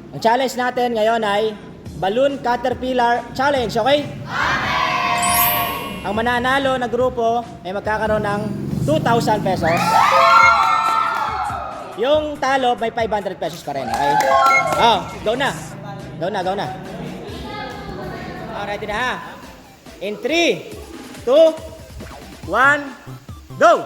Ang challenge natin ngayon ay Balloon Caterpillar Challenge, okay? Ang mananalo na grupo ay magkakaroon ng 2,000 pesos. Yung talo may 500 pesos pa rin, okay? Oh, go na. Go na, go na. Ready na ha? In 3, 2, 1, go!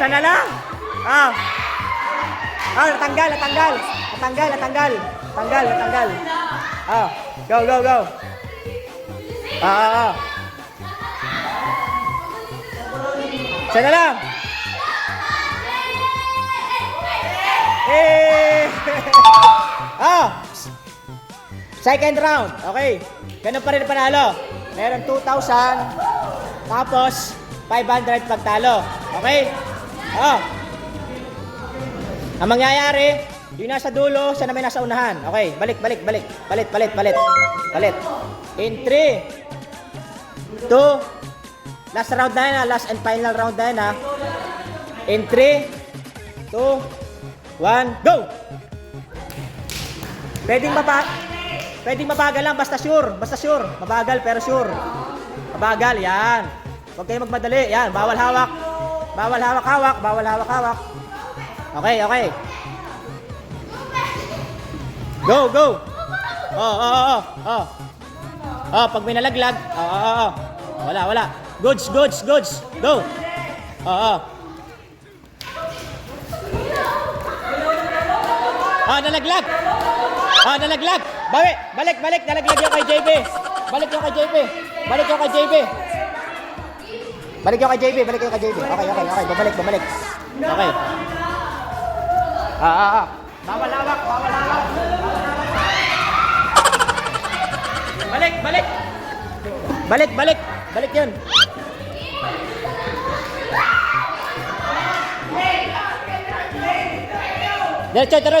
Isa na lang. Natanggal. Go. Isa na lang. Second round. Okay. Ganun pa rin panalo. Meron 2,000. Tapos 500 pagtalo. Okay? Ang mangyayari, yung nasa dulo, siya na may nasa unahan. Okay, balik. Palit. In 3, 2, last round na yan, last and final round na yan, ha. In 3, 2, 1, go! Pwedeng mabagal lang, basta sure. Mabagal pero sure. Mabagal, yan. Huwag kayo magmadali, yan, bawal hawak. Bawal hawak. Okay. Go. Pag may nalaglag, wala. Goods. Go. Nalaglag. Balik. Nalaglag yung kay JB. Balik yung kay JB. Okay. Babalik. Okay. Bawal hawak. Balik yun. Diretso, tuloy.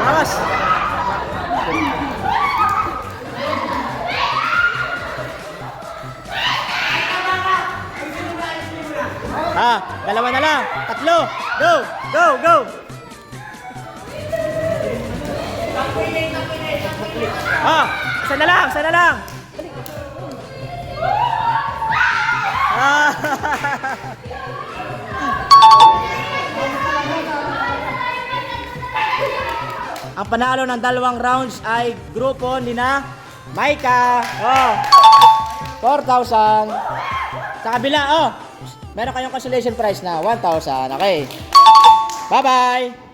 Bawas. Dalawa na lang. Tatlo. Go. Isa na lang. Ang panalo ng dalawang rounds ay grupo ni na Maika. 4,000. Sa kabila, meron kayong consolation prize na 1,000. Okay. Bye-bye.